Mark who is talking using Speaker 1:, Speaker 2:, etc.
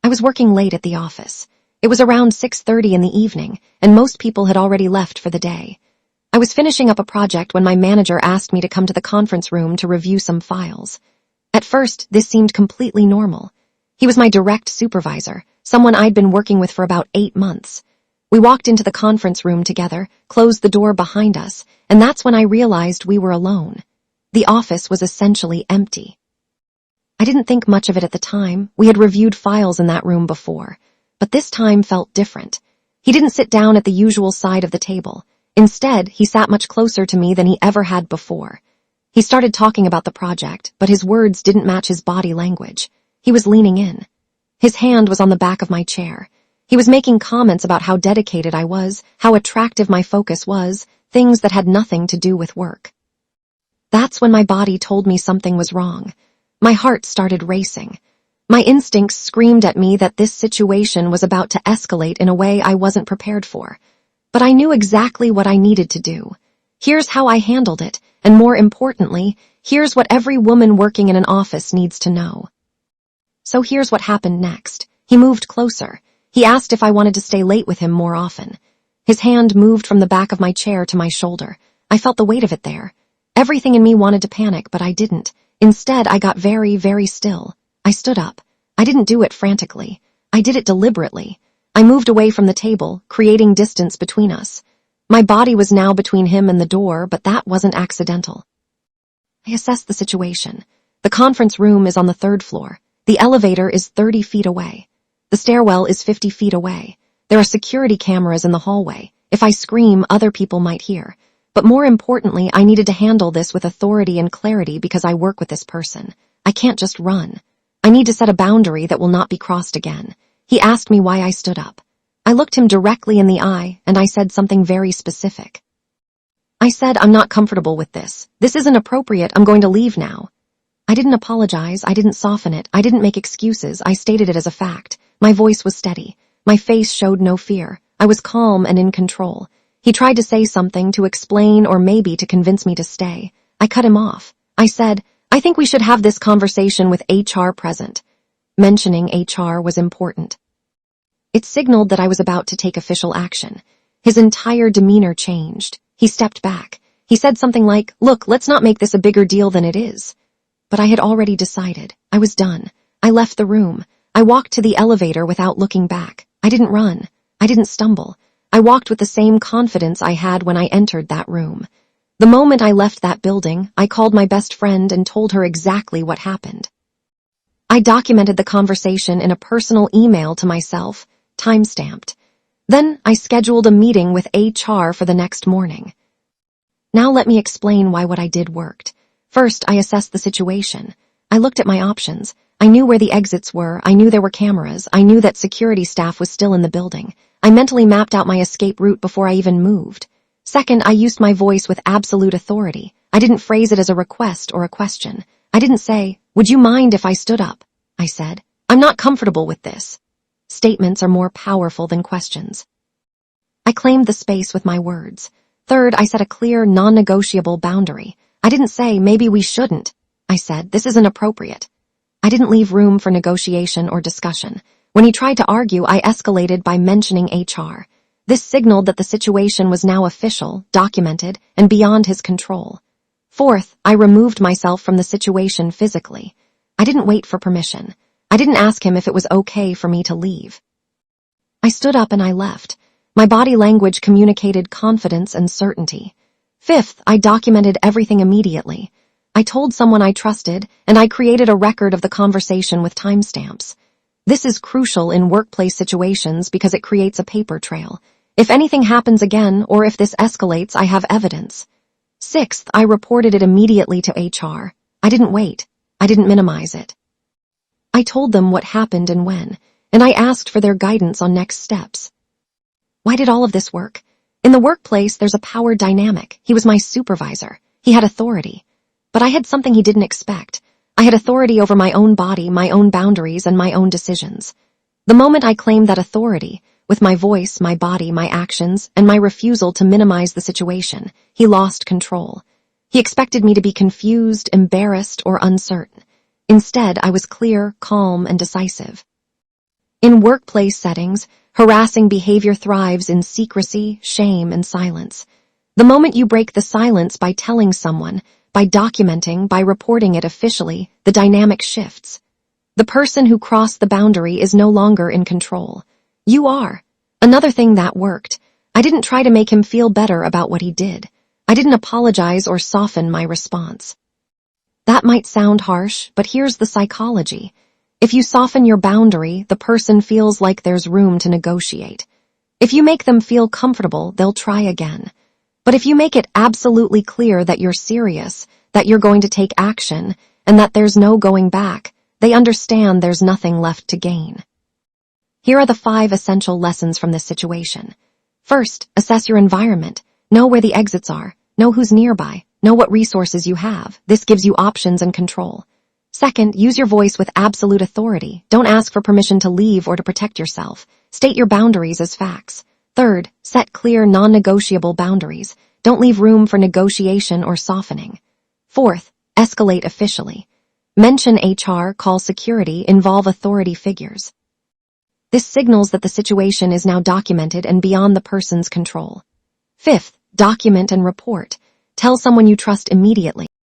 Speaker 1: I was working late at the office. It was around 6:30 in the evening, and most people had already left for the day. I was finishing up a project when my manager asked me to come to the conference room to review some files. At first, this seemed completely normal. He was my direct supervisor, someone I'd been working with for about 8 months. We walked into the conference room together, closed the door behind us, and that's when I realized we were alone. The office was essentially empty. I didn't think much of it at the time. We had reviewed files in that room before, but this time felt different. He didn't sit down at the usual side of the table. Instead, he sat much closer to me than he ever had before. He started talking about the project, but his words didn't match his body language. He was leaning in. His hand was on the back of my chair. He was making comments about how dedicated I was, how attractive my focus was, things that had nothing to do with work. That's when my body told me something was wrong. My heart started racing. My instincts screamed at me that this situation was about to escalate in a way I wasn't prepared for. But I knew exactly what I needed to do. Here's how I handled it, and more importantly, here's what every woman working in an office needs to know. So here's what happened next. He moved closer. He asked if I wanted to stay late with him more often. His hand moved from the back of my chair to my shoulder. I felt the weight of it there. Everything in me wanted to panic, but I didn't. Instead, I got very, very still. I stood up. I didn't do it frantically. I did it deliberately. I moved away from the table, creating distance between us. My body was now between him and the door, but that wasn't accidental. I assessed the situation. The conference room is on the 3rd floor. The elevator is 30 feet away. The stairwell is 50 feet away. There are security cameras in the hallway. If I scream, other people might hear. But more importantly, I needed to handle this with authority and clarity because I work with this person. I can't just run. I need to set a boundary that will not be crossed again. He asked me why I stood up. I looked him directly in the eye, and I said something very specific. I said, I'm not comfortable with this. This isn't appropriate. I'm going to leave now. I didn't apologize. I didn't soften it. I didn't make excuses. I stated it as a fact. My voice was steady. My face showed no fear. I was calm and in control. He tried to say something, to explain, or maybe to convince me to stay. I cut him off. I said, I think we should have this conversation with HR present. Mentioning HR was important. It signaled that I was about to take official action. His entire demeanor changed. He stepped back. He said something like, look, let's not make this a bigger deal than it is. But I had already decided. I was done. I left the room. I walked to the elevator without looking back. I didn't run. I didn't stumble. I walked with the same confidence I had when I entered that room. The moment I left that building, I called my best friend and told her exactly what happened. I documented the conversation in a personal email to myself, time-stamped. Then I scheduled a meeting with HR for the next morning. Now let me explain why what I did worked. First, I assessed the situation. I looked at my options. I knew where the exits were. I knew there were cameras. I knew that security staff was still in the building. I mentally mapped out my escape route before I even moved. Second, I used my voice with absolute authority. I didn't phrase it as a request or a question. I didn't say, would you mind if I stood up? I said, I'm not comfortable with this. Statements are more powerful than questions. I claimed the space with my words. Third, I set a clear, non-negotiable boundary. I didn't say, maybe we shouldn't. I said, this isn't appropriate. I didn't leave room for negotiation or discussion. When he tried to argue, I escalated by mentioning HR. This signaled that the situation was now official, documented, and beyond his control. Fourth, I removed myself from the situation physically. I didn't wait for permission. I didn't ask him if it was okay for me to leave. I stood up and I left. My body language communicated confidence and certainty. Fifth, I documented everything immediately. I told someone I trusted, and I created a record of the conversation with timestamps. This is crucial in workplace situations because it creates a paper trail. If anything happens again, or if this escalates, I have evidence. Sixth, I reported it immediately to HR. I didn't wait. I didn't minimize it. I told them what happened and when, and I asked for their guidance on next steps. Why did all of this work? In the workplace, there's a power dynamic. He was my supervisor. He had authority. But I had something he didn't expect. I had authority over my own body, my own boundaries, and my own decisions. The moment I claimed that authority, with my voice, my body, my actions, and my refusal to minimize the situation, he lost control. He expected me to be confused, embarrassed, or uncertain. Instead, I was clear, calm, and decisive. In workplace settings, harassing behavior thrives in secrecy, shame, and silence. The moment you break the silence by telling someone, by documenting, by reporting it officially, the dynamic shifts. The person who crossed the boundary is no longer in control. You are. Another thing that worked. I didn't try to make him feel better about what he did. I didn't apologize or soften my response. That might sound harsh, but here's the psychology. If you soften your boundary, the person feels like there's room to negotiate. If you make them feel comfortable, they'll try again. But if you make it absolutely clear that you're serious, that you're going to take action, and that there's no going back, they understand there's nothing left to gain. Here are the 5 essential lessons from this situation. First, assess your environment. Know where the exits are. Know who's nearby. Know what resources you have. This gives you options and control. Second, use your voice with absolute authority. Don't ask for permission to leave or to protect yourself. State your boundaries as facts. Third, set clear, non-negotiable boundaries. Don't leave room for negotiation or softening. Fourth, escalate officially. Mention HR, call security, involve authority figures. This signals that the situation is now documented and beyond the person's control. Fifth, document and report. Tell someone you trust immediately.